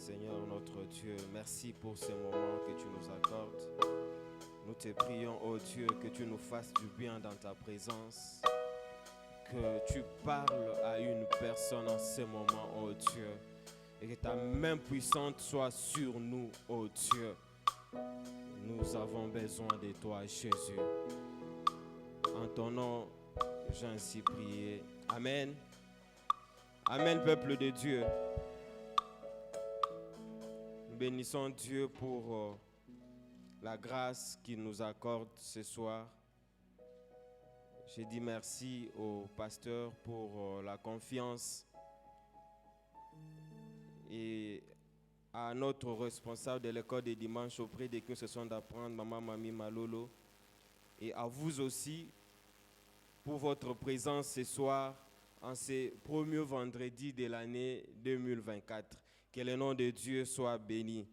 Seigneur notre Dieu, merci pour ce moment que tu nous accordes. Nous te prions, ô Dieu, que tu nous fasses du bien dans ta présence, que tu parles à une personne en ce moment, ô Dieu, et que ta main puissante soit sur nous, ô Dieu. Nous avons besoin de toi, Jésus. En ton nom, j'ai ainsi prié. Amen. Amen, peuple de Dieu. Nous bénissons Dieu pour la grâce qu'il nous accorde ce soir. Je dis merci au pasteur pour la confiance et à notre responsable de l'école des dimanches auprès de que ce sont d'apprendre, Maman Mami Malolo, et à vous aussi pour votre présence ce soir en ce premier vendredi de l'année 2024. Que le nom de Dieu soit béni.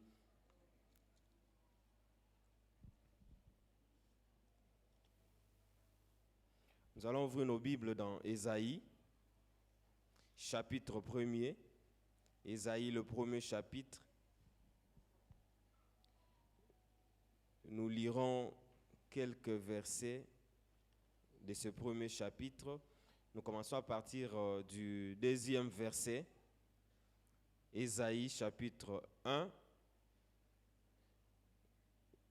Nous allons ouvrir nos Bibles dans Ésaïe, chapitre 1er. Ésaïe, le premier chapitre. Nous lirons quelques versets de ce premier chapitre. Nous commençons à partir du deuxième verset. Ésaïe, chapitre 1.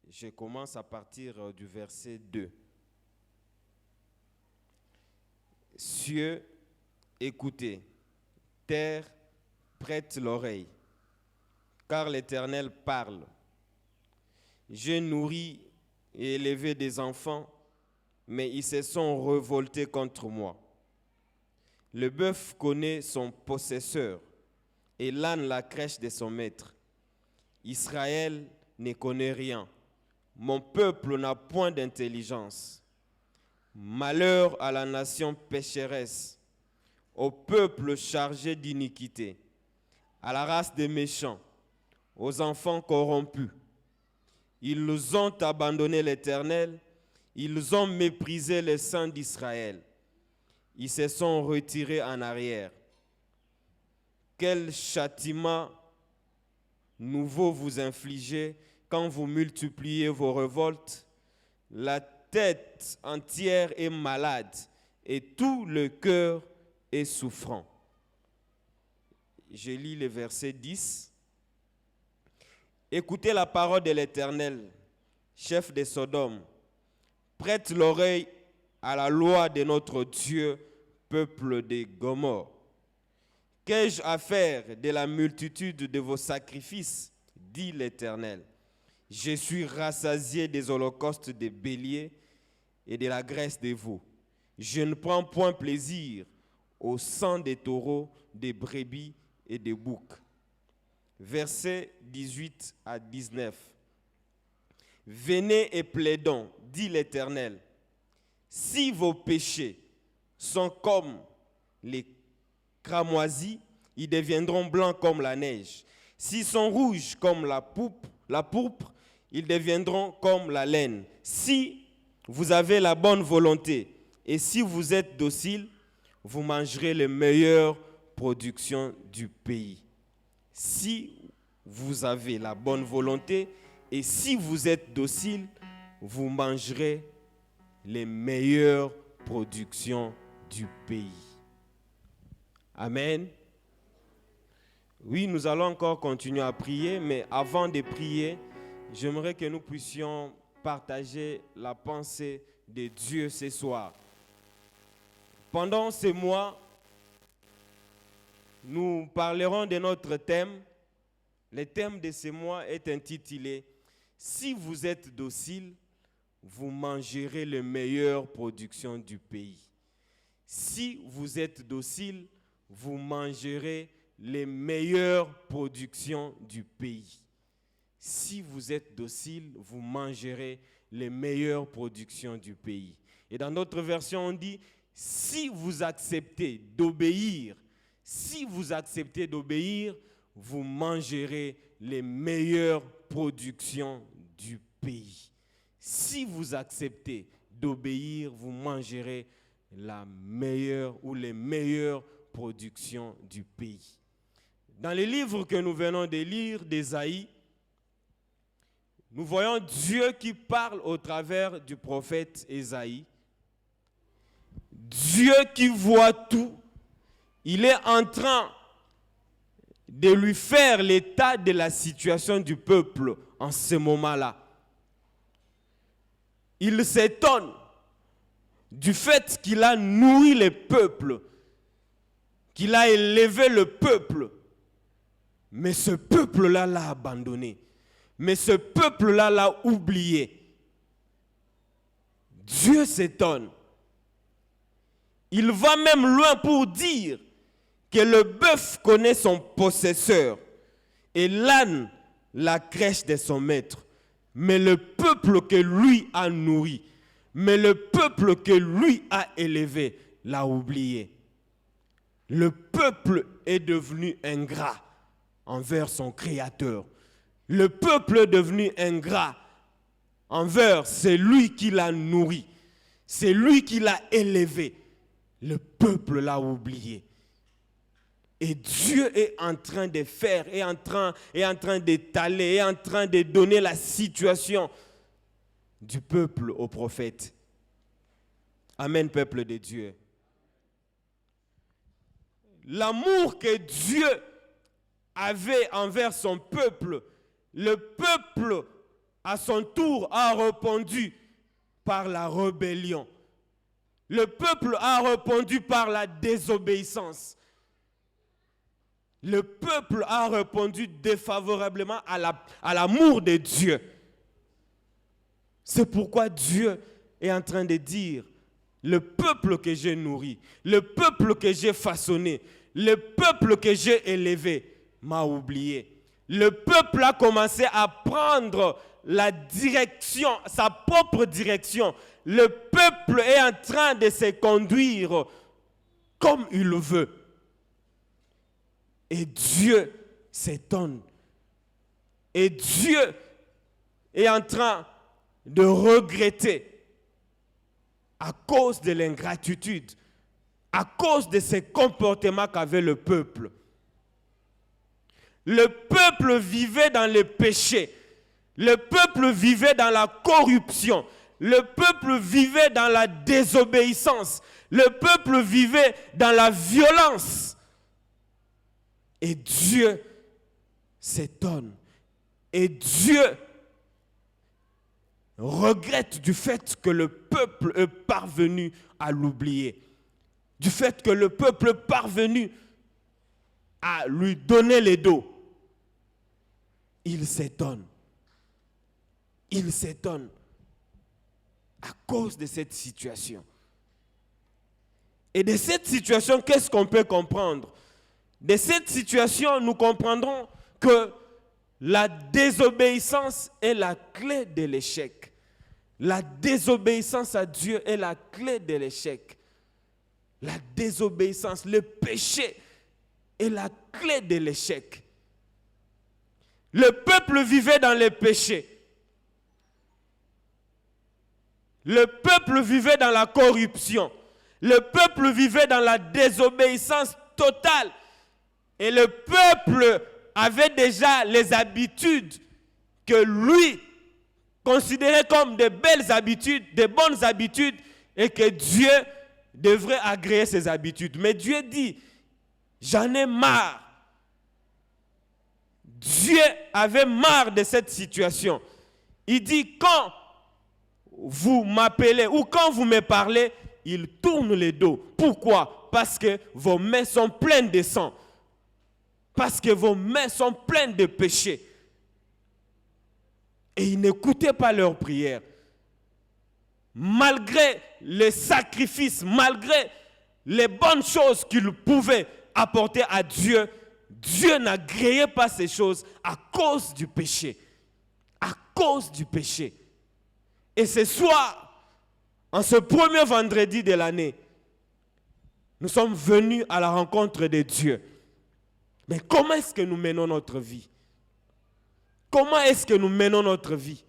Je commence à partir du verset 2. Cieux, écoutez, terre, prête l'oreille, car l'Éternel parle. J'ai nourri et élevé des enfants, mais ils se sont révoltés contre moi. Le bœuf connaît son possesseur, et l'âne la crèche de son maître. Israël ne connaît rien. Mon peuple n'a point d'intelligence. Malheur à la nation pécheresse, au peuple chargé d'iniquité, à la race des méchants, aux enfants corrompus. Ils ont abandonné l'Éternel, ils ont méprisé les saints d'Israël. Ils se sont retirés en arrière. Quel châtiment nouveau vous infligez quand vous multipliez vos révoltes? La tête entière est malade et tout le cœur est souffrant. Je lis le verset 10. Écoutez la parole de l'Éternel, chef de Sodome. Prête l'oreille à la loi de notre Dieu, peuple de Gomorrhe. Qu'ai-je à faire de la multitude de vos sacrifices, dit l'Éternel. Je suis rassasié des holocaustes des béliers et de la graisse des veaux. Je ne prends point plaisir au sang des taureaux, des brebis et des boucs. Versets 18 à 19. Venez et plaidons, dit l'Éternel. Si vos péchés sont comme les cramoisis, ils deviendront blancs comme la neige. S'ils sont rouges comme la pourpre, ils deviendront comme la laine. Si vous avez la bonne volonté et si vous êtes docile, vous mangerez les meilleures productions du pays. Si vous avez la bonne volonté et si vous êtes docile, vous mangerez les meilleures productions du pays. Amen. Oui, nous allons encore continuer à prier, mais avant de prier, j'aimerais que nous puissions partager la pensée de Dieu ce soir. Pendant ce mois, nous parlerons de notre thème. Le thème de ce mois est intitulé « Si vous êtes docile, vous mangerez les meilleures productions du pays. » Si vous êtes docile, vous mangerez les meilleures productions du pays. Si vous êtes docile, vous mangerez les meilleures productions du pays. Et dans notre version, on dit, si vous acceptez d'obéir, vous mangerez les meilleures productions du pays. Si vous acceptez d'obéir, vous mangerez la meilleure ou les meilleures productions du pays. Dans les livres que nous venons de lire d'Ésaïe, nous voyons Dieu qui parle au travers du prophète Ésaïe. Dieu qui voit tout, il est en train de lui faire l'état de la situation du peuple en ce moment-là. Il s'étonne du fait qu'il a nourri le peuple, qu'il a élevé le peuple. Mais ce peuple-là l'a abandonné. Mais ce peuple-là l'a oublié. Dieu s'étonne. Il va même loin pour dire que le bœuf connaît son possesseur et l'âne la crèche de son maître. Mais le peuple que lui a nourri, mais le peuple que lui a élevé, l'a oublié. Le peuple est devenu ingrat envers son Créateur. Le peuple est devenu ingrat envers celui qui l'a nourri, c'est lui qui l'a élevé. Le peuple l'a oublié. Et Dieu est en train de faire, est en train d'étaler, est en train de donner la situation du peuple au prophète. Amen, peuple de Dieu. L'amour que Dieu avait envers son peuple, le peuple à son tour a répondu par la rébellion. Le peuple a répondu par la désobéissance. Le peuple a répondu défavorablement à l'amour de Dieu. C'est pourquoi Dieu est en train de dire, le peuple que j'ai nourri, le peuple que j'ai façonné, le peuple que j'ai élevé m'a oublié. Le peuple a commencé à prendre la direction, sa propre direction. Le peuple est en train de se conduire comme il le veut. Et Dieu s'étonne. Et Dieu est en train de regretter à cause de l'ingratitude, à cause de ces comportements qu'avait le peuple. Le peuple vivait dans le péché. Le peuple vivait dans la corruption. Le peuple vivait dans la désobéissance. Le peuple vivait dans la violence. Et Dieu s'étonne. Et Dieu regrette du fait que le peuple est parvenu à l'oublier. Du fait que le peuple est parvenu à lui donner les dos. Il s'étonne. Il s'étonne à cause de cette situation. Et de cette situation, qu'est-ce qu'on peut comprendre? De cette situation, nous comprendrons que la désobéissance est la clé de l'échec. La désobéissance à Dieu est la clé de l'échec. La désobéissance, le péché est la clé de l'échec. Le peuple vivait dans le péché. Le peuple vivait dans la corruption. Le peuple vivait dans la désobéissance totale. Et le peuple avait déjà les habitudes que lui considérait comme de belles habitudes, de bonnes habitudes, et que Dieu devrait agréer ces habitudes. Mais Dieu dit, j'en ai marre. Dieu avait marre de cette situation. Il dit, quand vous m'appelez ou quand vous me parlez, il tourne le dos. Pourquoi? Parce que vos mains sont pleines de sang. Parce que vos mains sont pleines de péchés. Et ils n'écoutaient pas leurs prières. Malgré les sacrifices, malgré les bonnes choses qu'ils pouvaient apporter à Dieu, Dieu n'agréait pas ces choses à cause du péché. À cause du péché. Et ce soir, en ce premier vendredi de l'année, nous sommes venus à la rencontre de Dieu. Mais comment est-ce que nous menons notre vie? Comment est-ce que nous menons notre vie?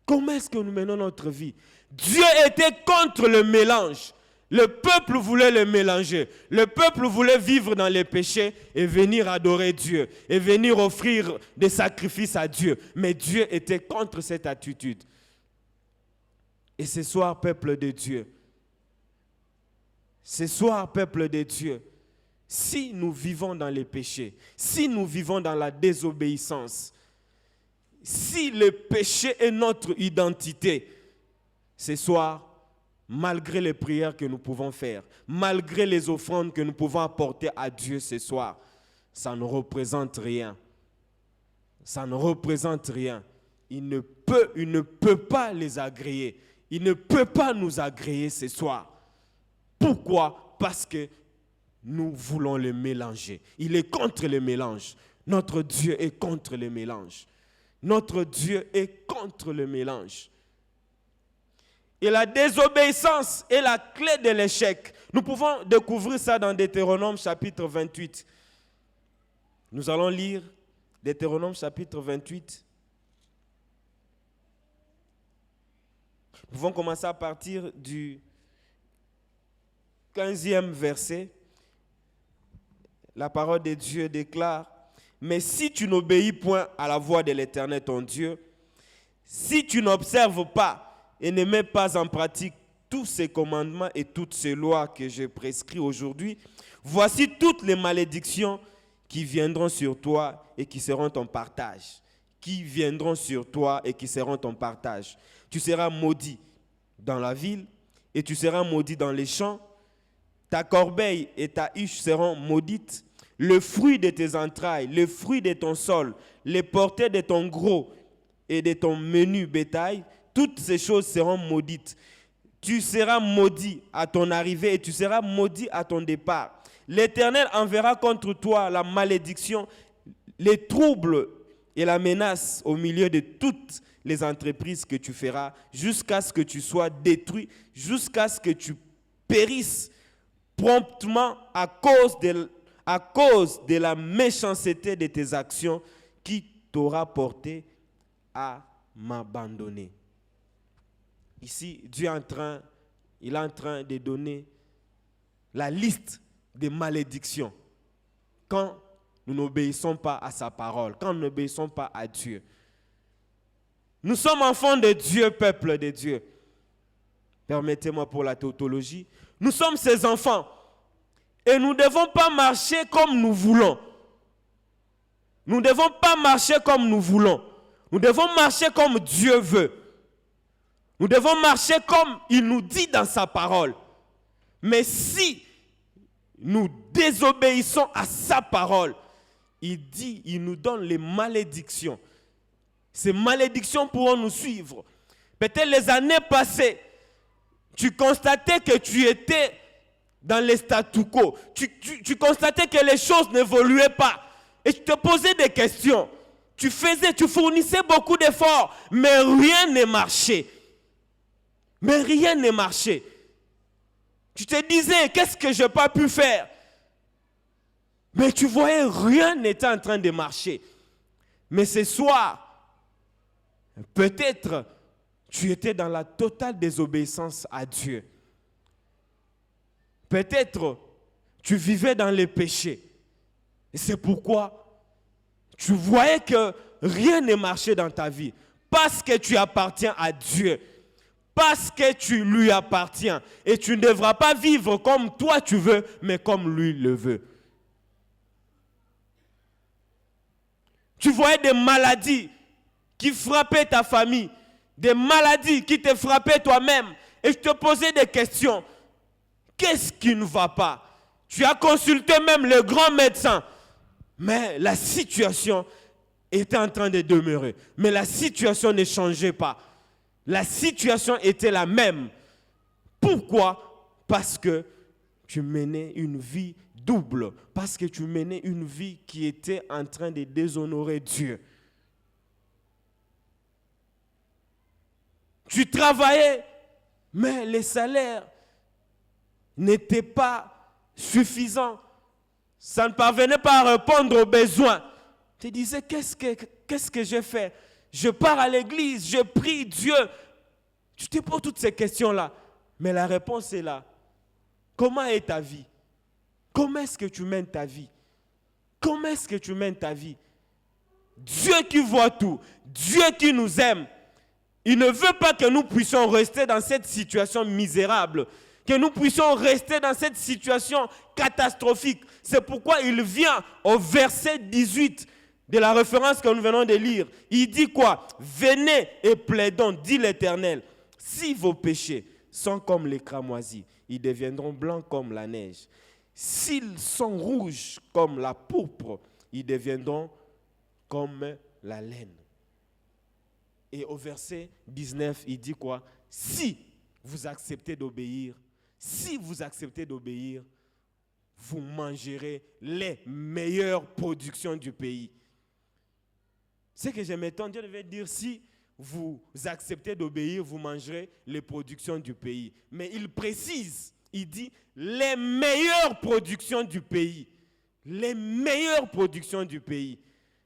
Comment est-ce que nous menons notre vie? Dieu était contre le mélange. Le peuple voulait le mélanger. Le peuple voulait vivre dans les péchés et venir adorer Dieu. Et venir offrir des sacrifices à Dieu. Mais Dieu était contre cette attitude. Et ce soir, peuple de Dieu, ce soir, peuple de Dieu, si nous vivons dans les péchés, si nous vivons dans la désobéissance, si le péché est notre identité, ce soir, malgré les prières que nous pouvons faire, malgré les offrandes que nous pouvons apporter à Dieu ce soir, ça ne représente rien. Ça ne représente rien. Il ne peut pas les agréer. Il ne peut pas nous agréer ce soir. Pourquoi? Parce que nous voulons le mélanger. Il est contre le mélange. Notre Dieu est contre le mélange. Notre Dieu est contre le mélange. Et la désobéissance est la clé de l'échec. Nous pouvons découvrir ça dans Deutéronome chapitre 28. Nous allons lire Deutéronome chapitre 28. Nous pouvons commencer à partir du 15e verset. La parole de Dieu déclare: mais si tu n'obéis point à la voix de l'Éternel ton Dieu, si tu n'observes pas et ne mets pas en pratique tous ces commandements et toutes ces lois que je prescris aujourd'hui, voici toutes les malédictions qui viendront sur toi et qui seront ton partage. Qui viendront sur toi et qui seront ton partage. Tu seras maudit dans la ville et tu seras maudit dans les champs. Ta corbeille et ta huche seront maudites. Le fruit de tes entrailles, le fruit de ton sol, les portées de ton gros et de ton menu bétail, toutes ces choses seront maudites. Tu seras maudit à ton arrivée et tu seras maudit à ton départ. L'Éternel enverra contre toi la malédiction, les troubles et la menace au milieu de toutes les entreprises que tu feras, jusqu'à ce que tu sois détruit, jusqu'à ce que tu périsses promptement à cause de la méchanceté de tes actions qui t'aura porté à m'abandonner. Ici, Dieu est en train de donner la liste des malédictions quand nous n'obéissons pas à sa parole, quand nous n'obéissons pas à Dieu. Nous sommes enfants de Dieu, peuple de Dieu. Permettez-moi pour la tautologie. Nous sommes ses enfants et nous ne devons pas marcher comme nous voulons. Nous ne devons pas marcher comme nous voulons. Nous devons marcher comme Dieu veut. Nous devons marcher comme il nous dit dans sa parole. Mais si nous désobéissons à sa parole, il nous donne les malédictions. Ces malédictions pourront nous suivre. Peut-être les années passées, tu constatais que tu étais dans les statu quo. Tu constatais que les choses n'évoluaient pas. Et tu te posais des questions. Tu fournissais beaucoup d'efforts, mais rien ne marchait. Mais rien ne marchait. Tu te disais, qu'est-ce que je n'ai pas pu faire? Mais tu voyais, rien n'était en train de marcher. Mais ce soir, peut-être tu étais dans la totale désobéissance à Dieu. Peut-être tu vivais dans les péchés. Et c'est pourquoi tu voyais que rien ne marchait dans ta vie. Parce que tu appartiens à Dieu. Parce que tu lui appartiens. Et tu ne devras pas vivre comme toi tu veux, mais comme lui le veut. Tu voyais des maladies qui frappaient ta famille. Des maladies qui te frappaient toi-même. Et je te posais des questions. Qu'est-ce qui ne va pas? Tu as consulté même le grand médecin. Mais la situation était en train de demeurer. Mais la situation ne changeait pas. La situation était la même. Pourquoi? Parce que tu menais une vie double. Parce que tu menais une vie qui était en train de déshonorer Dieu. Tu travaillais, mais les salaires n'étaient pas suffisants. Ça ne parvenait pas à répondre aux besoins. Tu te disais, qu'est-ce que j'ai fait? Je pars à l'église, je prie Dieu. Tu te poses toutes ces questions-là. Mais la réponse est là. Comment est ta vie? Comment est-ce que tu mènes ta vie? Comment est-ce que tu mènes ta vie? Dieu qui voit tout, Dieu qui nous aime, il ne veut pas que nous puissions rester dans cette situation misérable, que nous puissions rester dans cette situation catastrophique. C'est pourquoi il vient au verset 18 de la référence que nous venons de lire. Il dit quoi? Venez et plaidons, dit l'Éternel. Si vos péchés sont comme les cramoisis, ils deviendront blancs comme la neige. S'ils sont rouges comme la pourpre, ils deviendront comme la laine. Et au verset 19, il dit quoi? Si vous acceptez d'obéir, vous mangerez les meilleures productions du pays. Ce que je m'étonne, Dieu devait dire, si vous acceptez d'obéir, vous mangerez les productions du pays. Mais il précise, il dit, les meilleures productions du pays. Les meilleures productions du pays.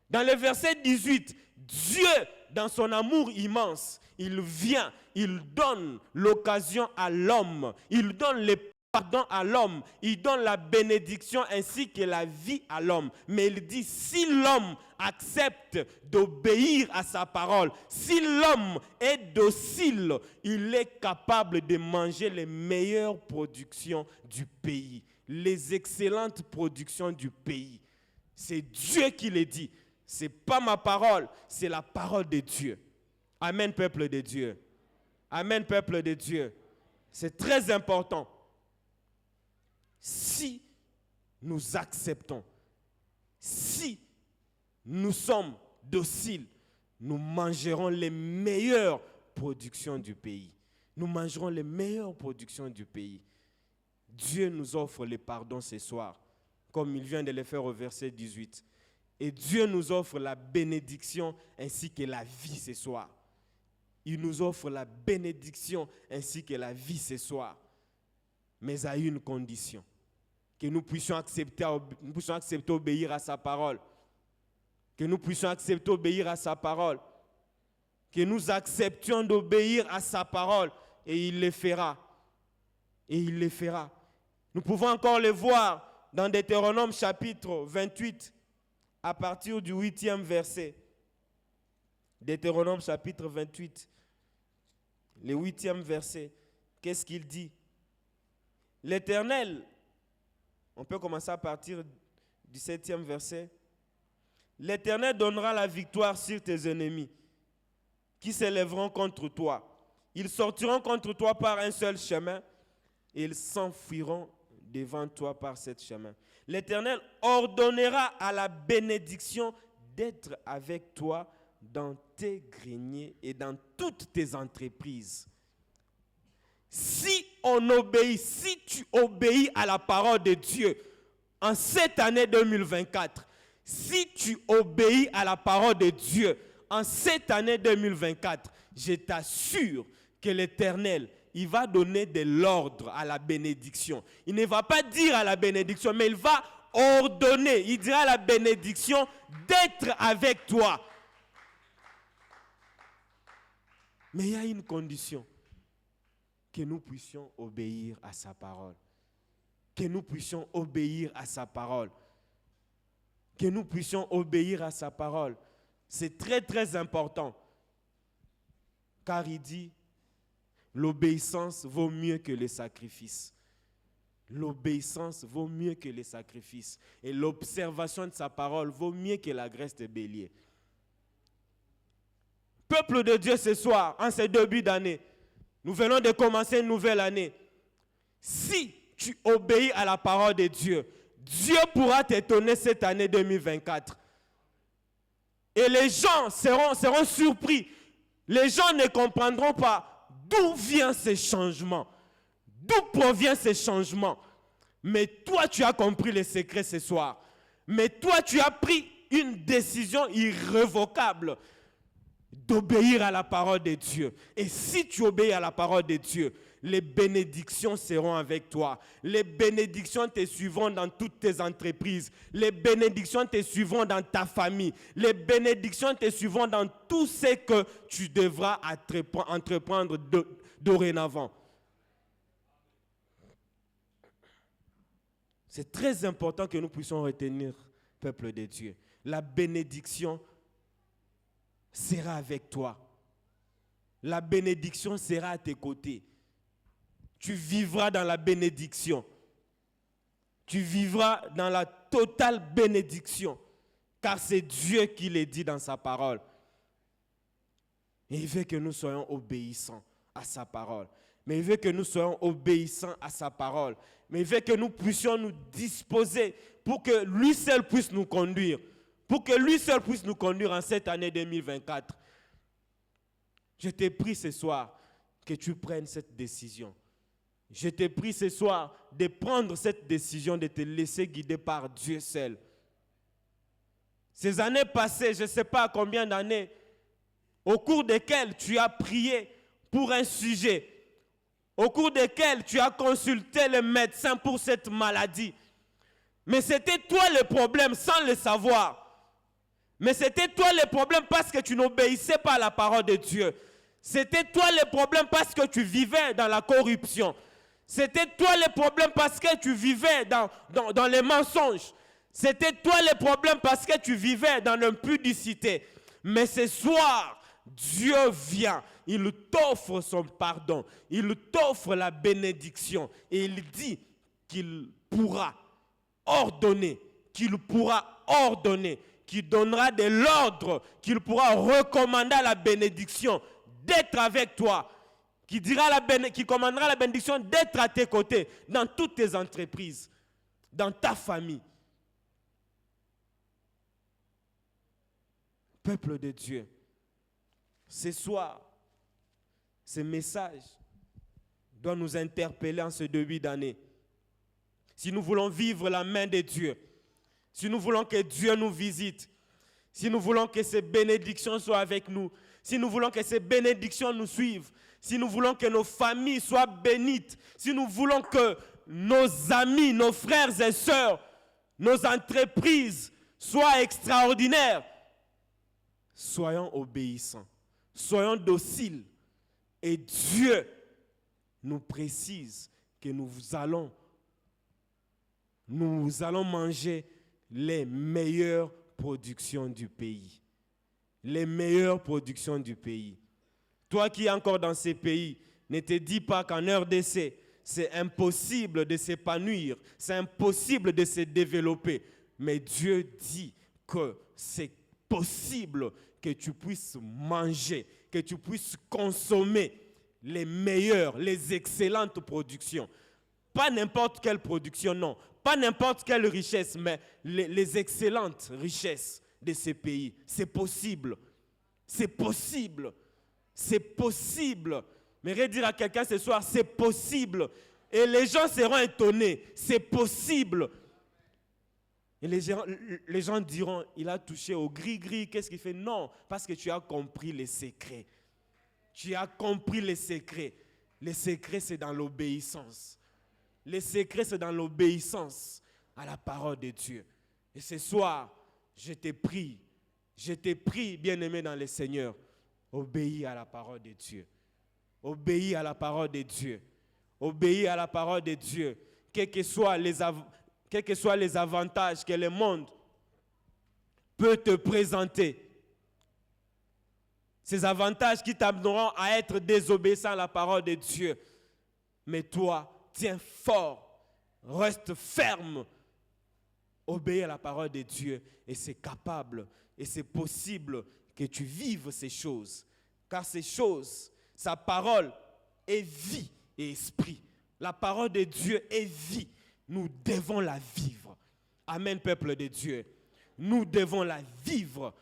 Dans le verset 18, Dieu, dans son amour immense, il vient, il donne l'occasion à l'homme, il donne le pardon à l'homme, il donne la bénédiction ainsi que la vie à l'homme. Mais il dit, si l'homme accepte d'obéir à sa parole, si l'homme est docile, il est capable de manger les meilleures productions du pays, les excellentes productions du pays. C'est Dieu qui le dit. Ce n'est pas ma parole, c'est la parole de Dieu. Amen, peuple de Dieu. Amen, peuple de Dieu. C'est très important. Si nous acceptons, si nous sommes dociles, nous mangerons les meilleures productions du pays. Nous mangerons les meilleures productions du pays. Dieu nous offre le pardon ce soir, comme il vient de le faire au verset 18. Et Dieu nous offre la bénédiction ainsi que la vie ce soir. Il nous offre la bénédiction ainsi que la vie ce soir. Mais à une condition. Que nous puissions accepter d'obéir à sa parole. Que nous puissions accepter d'obéir à sa parole. Que nous acceptions d'obéir à sa parole. Et il le fera. Et il le fera. Nous pouvons encore le voir dans Deutéronome chapitre 28. À partir du 8e verset, Deutéronome chapitre 28, le 8e verset, qu'est-ce qu'il dit? L'Éternel, on peut commencer à partir du 7e verset. L'Éternel donnera la victoire sur tes ennemis qui s'élèveront contre toi. Ils sortiront contre toi par un seul chemin et ils s'enfuiront devant toi par ce chemin. L'Éternel ordonnera à la bénédiction d'être avec toi dans tes greniers et dans toutes tes entreprises. Si tu obéis à la parole de Dieu en cette année 2024, si tu obéis à la parole de Dieu en cette année 2024, je t'assure que l'Éternel, il va donner de l'ordre à la bénédiction. Il ne va pas dire à la bénédiction, mais il va ordonner. Il dira à la bénédiction d'être avec toi. Mais il y a une condition. Que nous puissions obéir à sa parole. Que nous puissions obéir à sa parole. Que nous puissions obéir à sa parole. C'est très très important. Car il dit, l'obéissance vaut mieux que les sacrifices. L'obéissance vaut mieux que les sacrifices. Et l'observation de sa parole vaut mieux que la graisse de bélier. Peuple de Dieu, ce soir, en ce début d'année, nous venons de commencer une nouvelle année. Si tu obéis à la parole de Dieu, Dieu pourra t'étonner cette année 2024. Et les gens seront surpris. Les gens ne comprendront pas d'où vient ce changement? D'où provient ce changement? Mais toi, tu as compris le secret ce soir. Mais toi, tu as pris une décision irrévocable d'obéir à la parole de Dieu. Et si tu obéis à la parole de Dieu, les bénédictions seront avec toi. Les bénédictions te suivront dans toutes tes entreprises. Les bénédictions te suivront dans ta famille. Les bénédictions te suivront dans tout ce que tu devras entreprendre dorénavant. C'est très important que nous puissions retenir, peuple de Dieu. La bénédiction sera avec toi. La bénédiction sera à tes côtés. Tu vivras dans la bénédiction. Tu vivras dans la totale bénédiction. Car c'est Dieu qui le dit dans sa parole. Et il veut que nous soyons obéissants à sa parole. Mais il veut que nous soyons obéissants à sa parole. Mais il veut que nous puissions nous disposer pour que lui seul puisse nous conduire. Pour que lui seul puisse nous conduire en cette année 2024. Je t'ai prie ce soir que tu prennes cette décision. Je t'ai prie ce soir de prendre cette décision, de te laisser guider par Dieu seul. Ces années passées, je ne sais pas combien d'années, au cours desquelles tu as prié pour un sujet, au cours desquelles tu as consulté le médecin pour cette maladie. Mais c'était toi le problème sans le savoir. Mais c'était toi le problème parce que tu n'obéissais pas à la parole de Dieu. C'était toi le problème parce que tu vivais dans la corruption. C'était toi le problème parce que tu vivais dans les mensonges. C'était toi le problème parce que tu vivais dans l'impudicité. Mais ce soir, Dieu vient, il t'offre son pardon, il t'offre la bénédiction et il dit qu'il pourra ordonner, qu'il donnera de l'ordre, qu'il pourra recommander la bénédiction d'être avec toi, qui commandera la bénédiction d'être à tes côtés dans toutes tes entreprises, dans ta famille. Peuple de Dieu, ce soir, ce message doit nous interpeller en ce début d'année. Si nous voulons vivre la main de Dieu, si nous voulons que Dieu nous visite, si nous voulons que ces bénédictions soient avec nous, si nous voulons que ces bénédictions nous suivent, si nous voulons que nos familles soient bénites, si nous voulons que nos amis, nos frères et sœurs, nos entreprises soient extraordinaires, soyons obéissants, soyons dociles. Et Dieu nous précise que nous allons manger les meilleures productions du pays. Les meilleures productions du pays. Toi qui es encore dans ces pays, ne te dis pas qu'en RDC, c'est impossible de s'épanouir, c'est impossible de se développer. Mais Dieu dit que c'est possible que tu puisses manger, que tu puisses consommer les meilleures, les excellentes productions. Pas n'importe quelle production, non. Pas n'importe quelle richesse, mais les excellentes richesses de ces pays. C'est possible. C'est possible. C'est possible. Mais redire à quelqu'un ce soir, c'est possible. Et les gens seront étonnés. C'est possible. Et les gens diront, il a touché au gris-gris, qu'est-ce qu'il fait? Non, parce que tu as compris les secrets. Tu as compris les secrets. Les secrets, c'est dans l'obéissance. Les secrets, c'est dans l'obéissance à la parole de Dieu. Et ce soir, je te prie, bien-aimé dans le Seigneur, obéis à la parole de Dieu. Obéis à la parole de Dieu. Obéis à la parole de Dieu. Quels que soient les avantages que le monde peut te présenter, ces avantages qui t'amèneront à être désobéissant à la parole de Dieu. Mais toi, tiens fort, reste ferme, obéis à la parole de Dieu et c'est capable et c'est possible que tu vives ces choses. Car ces choses, sa parole est vie et esprit. La parole de Dieu est vie. Nous devons la vivre. Amen, peuple de Dieu. Nous devons la vivre.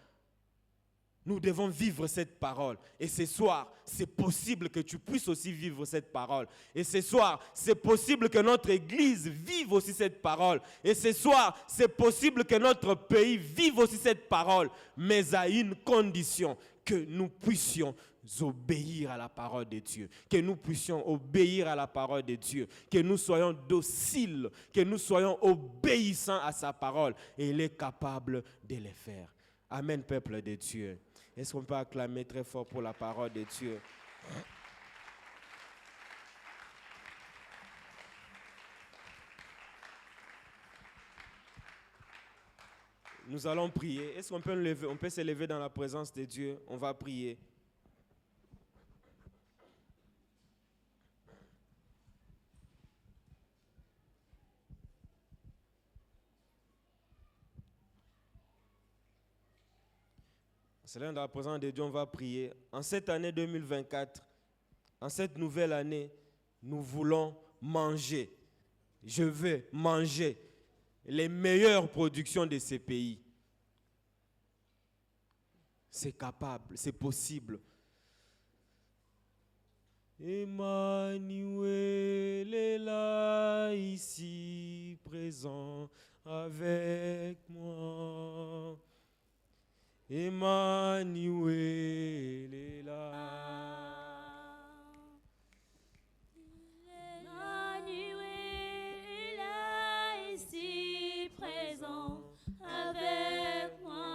Nous devons vivre cette parole. Et ce soir, c'est possible que tu puisses aussi vivre cette parole. Et ce soir, c'est possible que notre Église vive aussi cette parole. Et ce soir, c'est possible que notre pays vive aussi cette parole. Mais à une condition, que nous puissions obéir à la parole de Dieu. Que nous puissions obéir à la parole de Dieu. Que nous soyons dociles. Que nous soyons obéissants à sa parole. Et il est capable de le faire. Amen, peuple de Dieu. Est-ce qu'on peut acclamer très fort pour la parole de Dieu? Nous allons prier. Est-ce qu'on peut on peut se lever dans la présence de Dieu? On va prier. C'est là dans la présence de Dieu, on va prier. En cette année 2024, en cette nouvelle année, nous voulons manger. Je veux manger les meilleures productions de ces pays. C'est capable, c'est possible. Emmanuel est là, ici, présent avec moi. Emmanuel est là. Emmanuel est là, ici présent avec moi.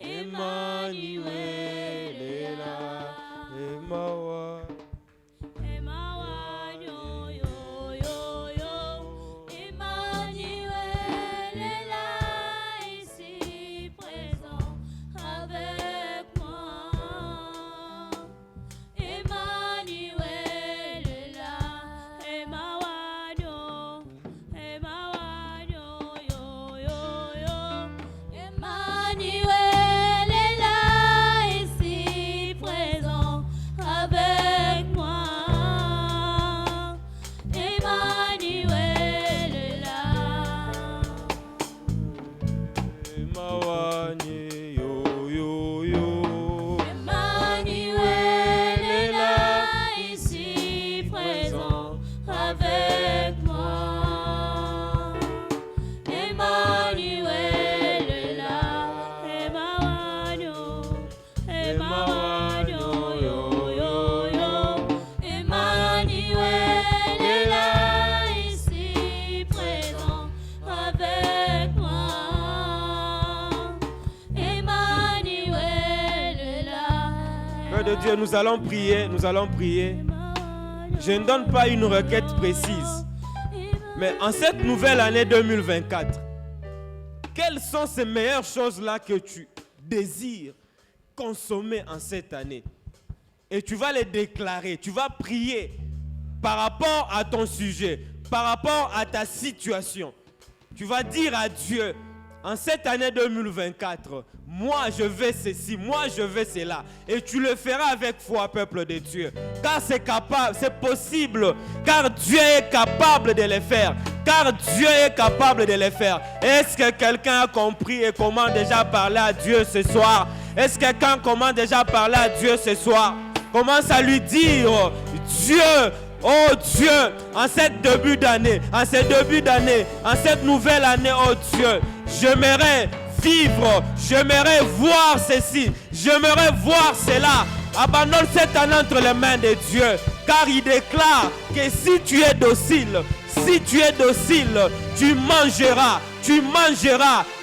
Emmanuel est là. Emmanuel. De Dieu, nous allons prier. Je ne donne pas une requête précise, mais en cette nouvelle année 2024, quelles sont ces meilleures choses-là que tu désires consommer en cette année? Et tu vas les déclarer, tu vas prier par rapport à ton sujet, par rapport à ta situation. Tu vas dire à Dieu, en cette année 2024, moi je veux ceci, moi je veux cela. Et tu le feras avec foi, peuple de Dieu. Car c'est capable, c'est possible. Car Dieu est capable de le faire. Car Dieu est capable de le faire. Est-ce que quelqu'un a compris et comment déjà parler à Dieu ce soir? Est-ce que quelqu'un comment déjà parler à Dieu ce soir? Commence à lui dire, Dieu, oh Dieu, en cette début d'année, en cette nouvelle année, oh Dieu, j'aimerais vivre, j'aimerais voir ceci, j'aimerais voir cela. Abandonne cette année entre les mains de Dieu, car il déclare que si tu es docile, tu mangeras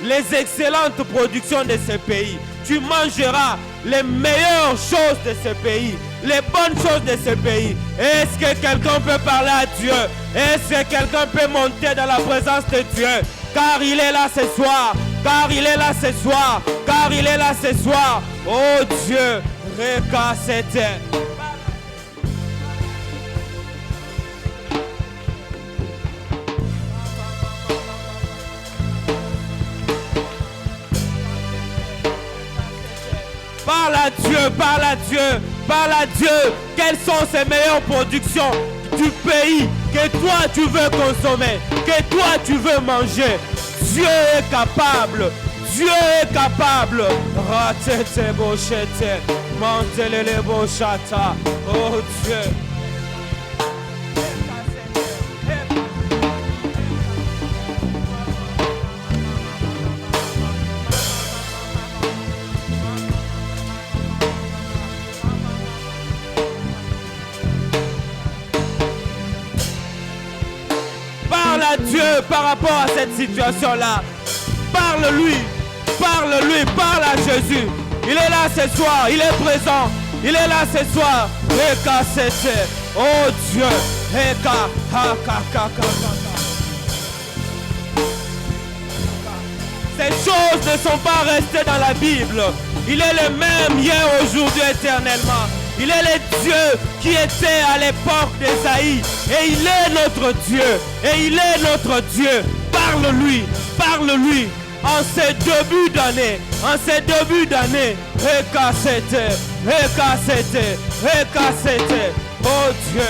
les excellentes productions de ce pays. Tu mangeras les meilleures choses de ce pays, les bonnes choses de ce pays. Est-ce que quelqu'un peut parler à Dieu? Est-ce que quelqu'un peut monter dans la présence de Dieu? Car il est là ce soir, Oh Dieu, recassez-te. Parle à Dieu. Quelles sont ces meilleures productions du pays que toi tu veux consommer, que toi tu veux manger? Dieu est capable. Ratete bochete, mantelele bochata. Oh Dieu. Parle à Dieu par rapport à cette situation-là. Parle-lui, parle à Jésus. Il est là ce soir, il est présent. Il est là ce soir. Reka sete. Oh Dieu. Reka ha ka ka ka ka. Ces choses ne sont pas restées dans la Bible. Il est le même hier, aujourd'hui, éternellement. Il est le Dieu qui était à l'époque d'Ésaïe. Et il est notre Dieu. Et il est notre Dieu. Parle-lui. Parle-lui. En ces débuts d'année. En ces débuts d'année. Récassete. Récassete. Récassete. Oh Dieu.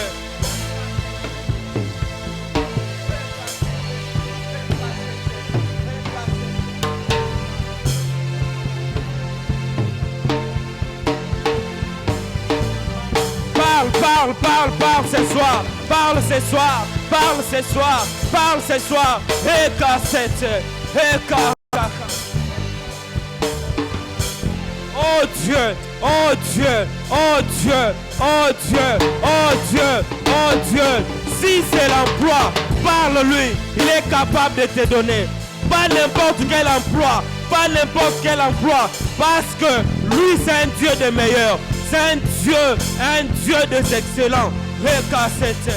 Parle ce soir, parle ce soir, parle ce soir, parle ce soir. Oh Dieu, oh Dieu, oh Dieu, oh Dieu, oh Dieu, oh Dieu. Si c'est l'emploi, parle-lui, il est capable de te donner. Pas n'importe quel emploi, pas n'importe quel emploi, parce que lui c'est un Dieu de meilleur. C'est un Dieu des excellents. Récassete.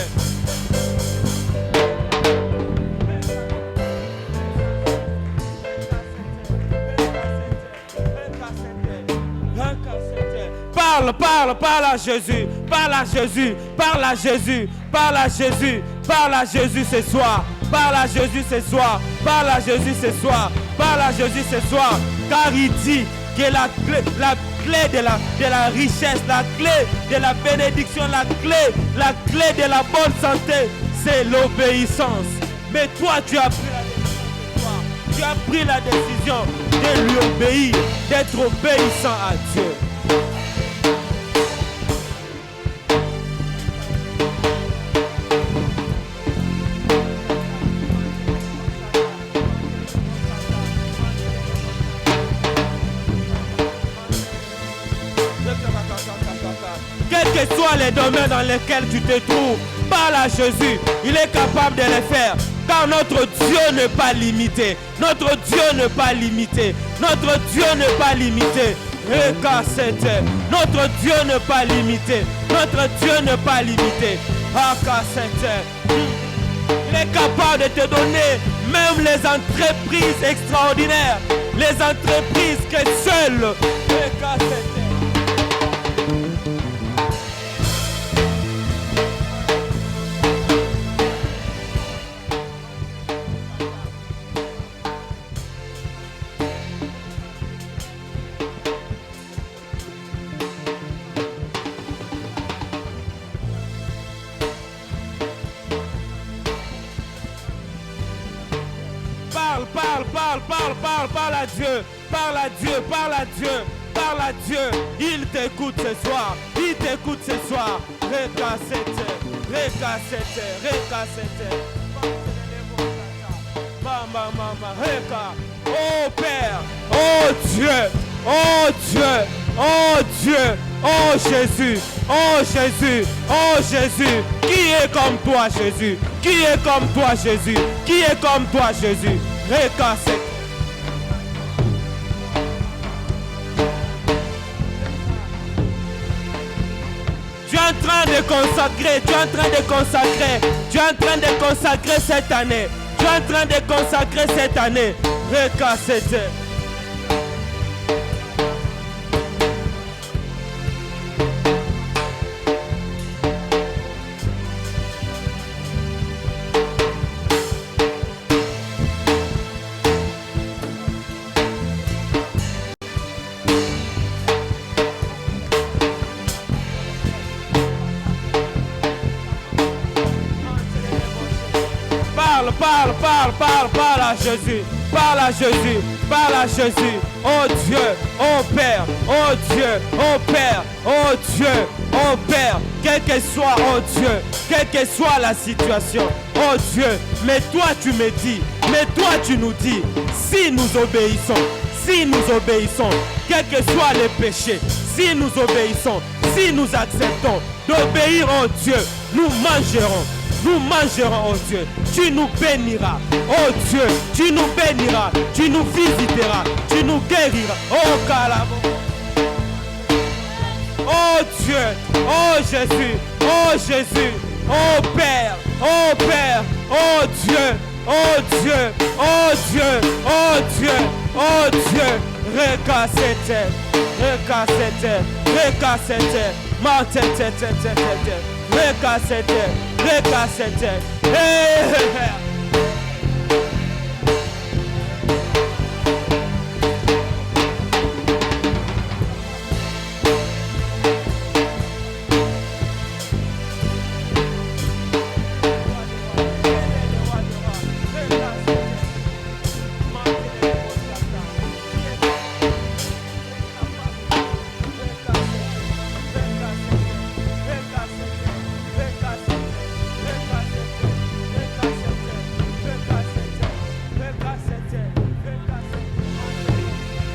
Parle à Jésus, parle à Jésus, parle à Jésus, parle à Jésus, parle à Jésus ce soir, parle à Jésus ce soir, parle à Jésus ce soir, parle à Jésus ce soir, car il dit que la clé de la richesse, la clé de la bénédiction, la clé de la bonne santé, c'est l'obéissance. Mais toi, tu as pris la décision de lui obéir, d'être obéissant à Dieu. Quels que soient les domaines dans lesquels tu te trouves, parle à Jésus, il est capable de les faire. Car notre Dieu n'est pas limité. Notre Dieu n'est pas limité. Notre Dieu n'est pas limité. Notre Dieu n'est pas limité. Notre Dieu n'est pas limité. Il est capable de te donner même les entreprises extraordinaires. Les entreprises que seules. Parle à Dieu, parle à Dieu, parle à Dieu, parle à Dieu. Il t'écoute ce soir, il t'écoute ce soir. Récassete, récassete, récassete. Mama, réca. Oh Père, oh Dieu, oh Dieu, oh Dieu, oh Jésus, oh Jésus, oh Jésus. Qui est comme toi, Jésus? Qui est comme toi, Jésus? Qui est comme toi, Jésus? Récassete. Tu es en train de consacrer, tu es en train de consacrer, tu es en train de consacrer cette année. Tu es en train de consacrer cette année. Récassete. Parle à Jésus, parle à Jésus, parle à Jésus. Oh Dieu, oh Père, oh Dieu, oh Père, oh Dieu, oh Père, quel que soit, oh Dieu, quelle que soit la situation, oh Dieu, mais toi tu me dis, mais toi tu nous dis, si nous obéissons, quels que soient les péchés, si nous obéissons, si nous acceptons d'obéir, oh Dieu, nous mangerons. Nous mangerons, oh Dieu, tu nous béniras, oh Dieu, tu nous béniras, tu nous visiteras, tu nous guériras, oh Calamo. Oh Dieu, oh Jésus, oh Jésus, oh Père, oh Père, oh Dieu, oh Dieu, oh Dieu, oh Dieu, Recasete, recasete, recasete, mantete, recasete, recasete. Hey!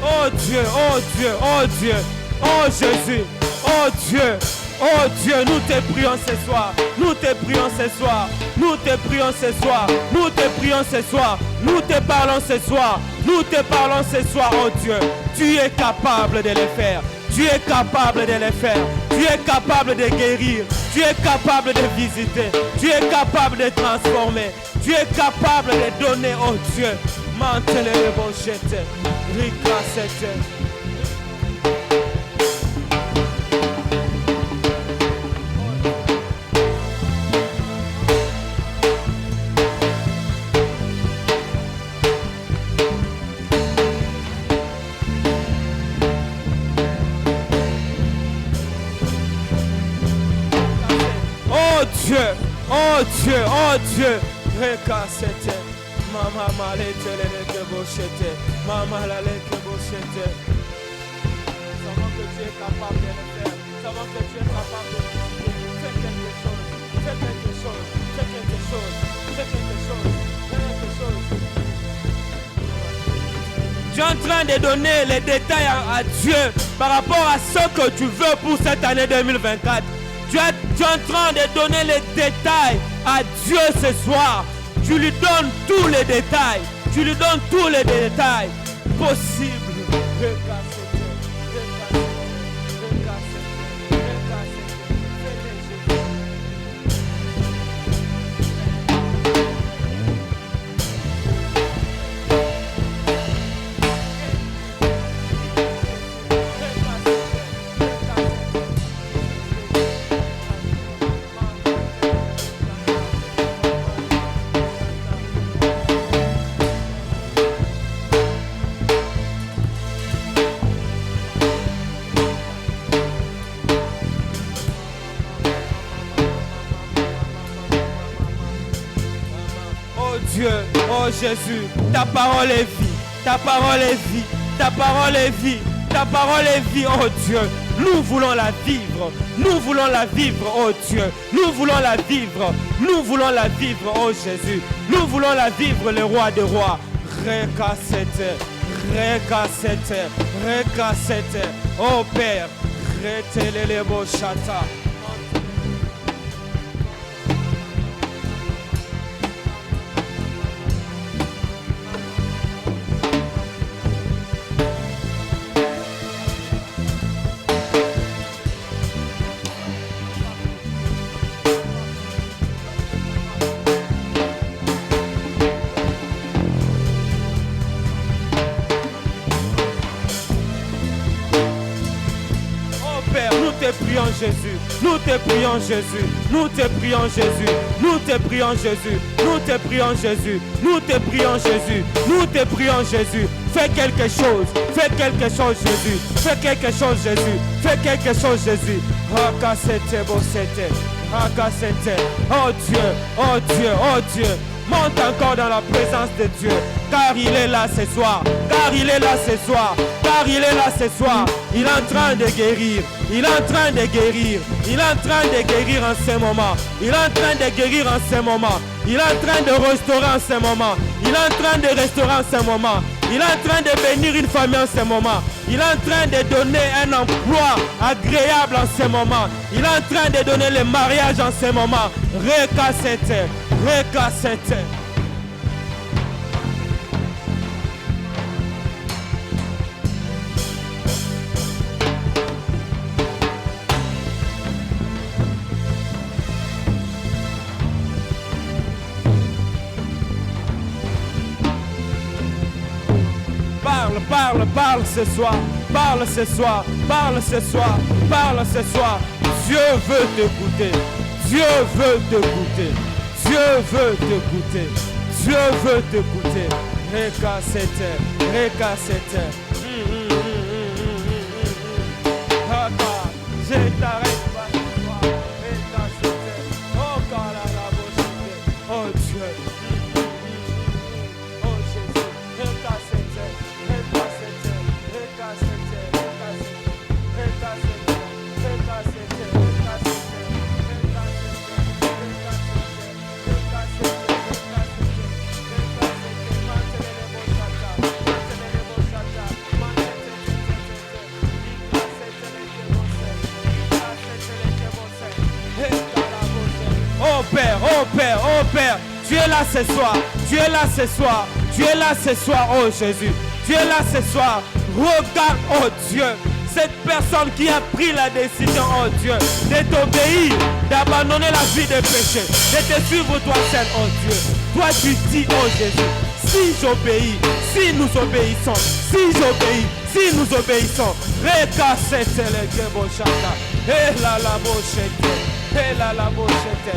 Oh Dieu, oh Dieu, oh Dieu, oh Jésus, oh Dieu, oh Dieu, nous te prions ce soir, nous te prions ce soir, nous te prions ce soir, nous te prions ce soir, nous te parlons ce soir, nous te parlons ce soir, oh Dieu, tu es capable de le faire, tu es capable de le faire, tu es capable de guérir, tu es capable de visiter, tu es capable de transformer, tu es capable de donner, oh Dieu. Mantele le bochete, ricasete. Oh Dieu, oh Dieu, oh Dieu, ricasete. Mama malete le que bochete, mama la le que bochete. Savons que tu es capable de le faire, savons que tu es capable de faire quelque chose, fais quelque chose, fais quelque chose, fais quelque chose, fais quelque chose. Tu es en train de donner les détails à Dieu par rapport à ce que tu veux pour cette année 2024. Tu es en train de donner les détails à Dieu ce soir. Tu lui donnes tous les détails. Tu lui donnes tous les détails possibles. Dieu, oh Jésus, ta parole est vie, ta parole est vie, ta parole est vie, ta parole est vie, oh Dieu. Nous voulons la vivre, nous voulons la vivre, oh Dieu. Nous voulons la vivre, nous voulons la vivre, oh Jésus. Nous voulons la vivre, le roi des rois. Recassete, recassete, recassete, oh Père, retelelebo chata. Jésus, nous te prions Jésus, nous te prions Jésus, nous te prions Jésus, nous te prions Jésus, nous te prions Jésus, nous te prions Jésus. Fais quelque chose Jésus, fais quelque chose Jésus, fais quelque chose Jésus. Rakasete bosete, rakasete. Oh Dieu, oh Dieu, oh Dieu. Monte encore dans la présence de Dieu, car il est là ce soir, car il est là ce soir, car il est là ce soir. Il est en train de guérir, il est en train de guérir, il est en train de guérir en ce moment, il est en train de guérir en ce moment, il est en train de restaurer en ce moment, il est en train de restaurer en ce moment, il est en train de bénir une famille en ce moment, il est en train de donner un emploi agréable en ce moment, il est en train de donner le mariage en ce moment. Recassete, recassete. parle ce soir. Parle ce soir, parle ce soir, parle ce soir. Dieu veut t'écouter. Dieu veut t'écouter. Dieu veut t'écouter. Dieu veut t'écouter. Récassette, récassette. Je t'arrête pas ce soir. Récassette. Oh, Kalalabosite. Oh Dieu. Oh Jésus. Récassette, récassette, récassette, récassette, récassette, récassette. Oh Père, oh Père, tu es là ce soir, tu es là ce soir, tu es là ce soir, oh Jésus, tu es là ce soir. Regarde, oh Dieu, cette personne qui a pris la décision, oh Dieu, de t'obéir, d'abandonner la vie de péché, de te suivre toi seul, oh Dieu. Toi tu dis, oh Jésus, si j'obéis, si nous obéissons, si j'obéis, si nous obéissons, récassette le gebochata, et la bochette, et la bochette.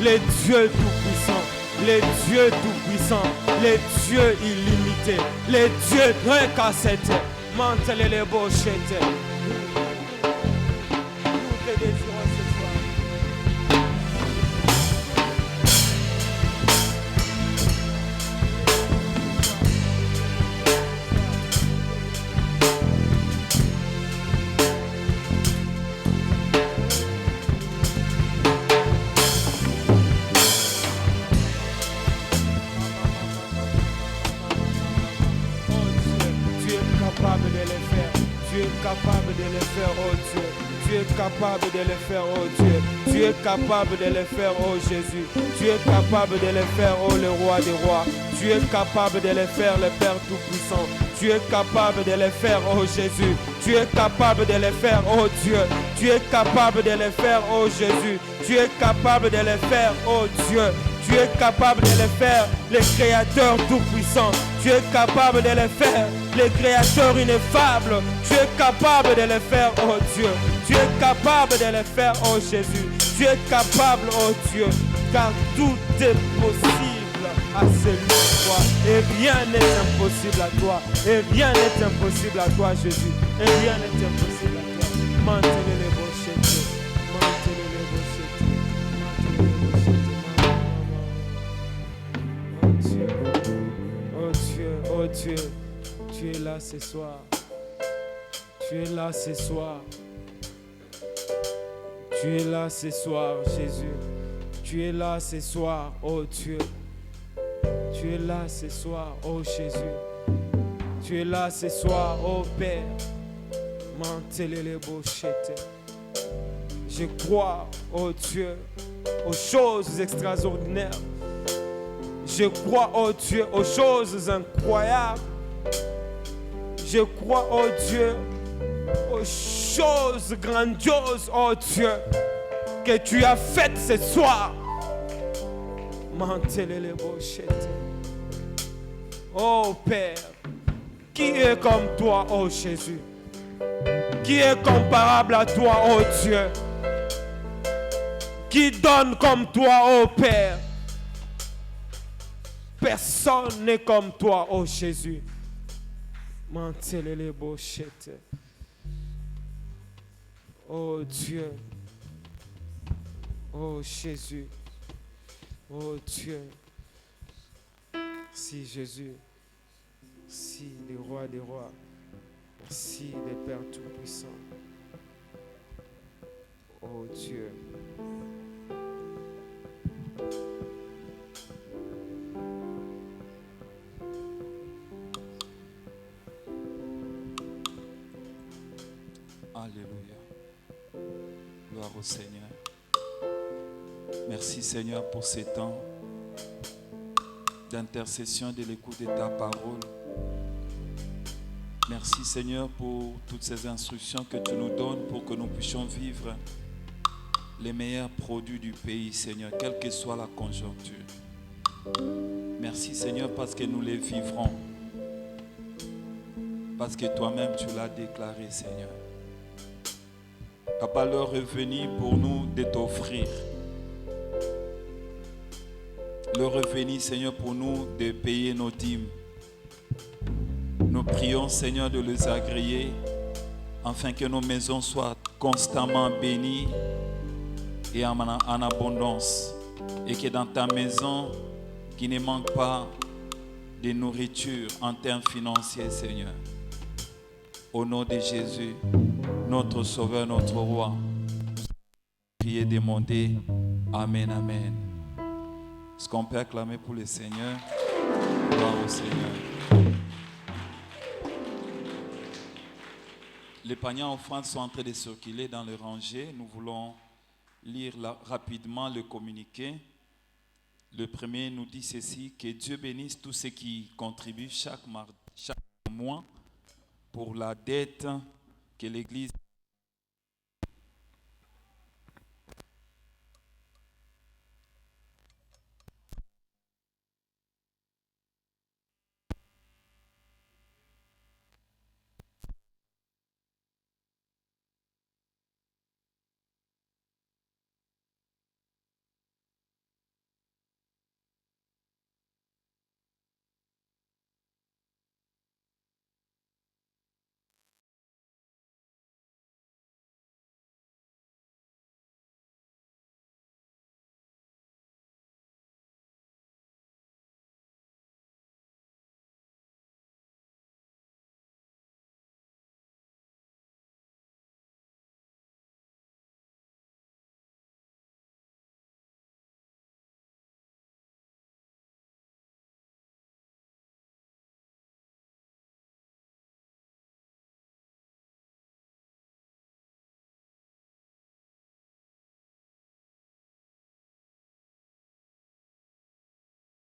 Les dieux tout-puissants, les dieux tout-puissants, les dieux illimités, les dieux récassetés, mantelez les bochettes. Nous te désirons ce soir. Capable de le faire, oh Dieu. Tu es capable de le faire, oh Dieu. Tu es capable de le faire, oh Jésus. Tu es capable de le faire, oh le roi des rois. Tu es capable de le faire, le Père Tout-Puissant. Tu es capable de le faire, oh Jésus. Tu es capable de le faire, oh Dieu. Tu es capable de le faire, oh Jésus. Tu es capable de le faire, oh Dieu. Tu es capable de le faire, le Créateur Tout-Puissant. Tu es capable de le faire, le Créateur ineffable. Tu es capable de le faire, oh Dieu. Tu es capable de le faire, oh Jésus. Tu es capable, oh Dieu, car tout est possible à celui de toi. Et rien n'est impossible à toi. Et rien n'est impossible à toi, Jésus. Et rien n'est impossible à toi. Maintenez les bochettes. Maintenez les bochettes. Oh Dieu, tu es là ce soir. Tu es là ce soir. Tu es là ce soir, Jésus. Tu es là ce soir, oh Dieu. Tu es là ce soir, oh Jésus. Tu es là ce soir, oh Père. Mantele les bochettes. Je crois, oh Dieu, aux choses extraordinaires. Je crois, oh Dieu, aux choses incroyables. Je crois, oh Dieu, aux choses grandioses, oh Dieu, que tu as faites ce soir. Mantele les bochettes. Oh Père, qui est comme toi, oh Jésus? Qui est comparable à toi, oh Dieu? Qui donne comme toi, oh Père? Personne n'est comme toi, oh Jésus. Mantele les bochettes. Oh Dieu. Oh Jésus. Oh Dieu. Merci Jésus. Merci les rois des rois. Merci les Pères Tout-Puissants. Oh Dieu. Alléluia. Gloire au Seigneur. Merci Seigneur pour ces temps d'intercession et de l'écoute de ta parole. Merci Seigneur pour toutes ces instructions que tu nous donnes pour que nous puissions vivre les meilleurs produits du pays, Seigneur, quelle que soit la conjoncture. Merci Seigneur parce que nous les vivrons. Parce que toi-même tu l'as déclaré, Seigneur. Papa, l'heure est venue pour nous de t'offrir. L'heure est venue, Seigneur, pour nous de payer nos dîmes. Nous prions, Seigneur, de les agréer afin que nos maisons soient constamment bénies et en abondance. Et que dans ta maison, qu'il ne manque pas de nourriture en termes financiers, Seigneur. Au nom de Jésus, notre Sauveur, notre Roi, priez, demander. Amen, amen. Est-ce qu'on peut acclamer pour le Seigneur? Gloire au Seigneur. Les paniers en offrande sont en train de circuler dans les rangées. Nous voulons lire rapidement le communiqué. Le premier nous dit ceci: que Dieu bénisse tous ceux qui contribuent chaque mois pour la dette que l'Église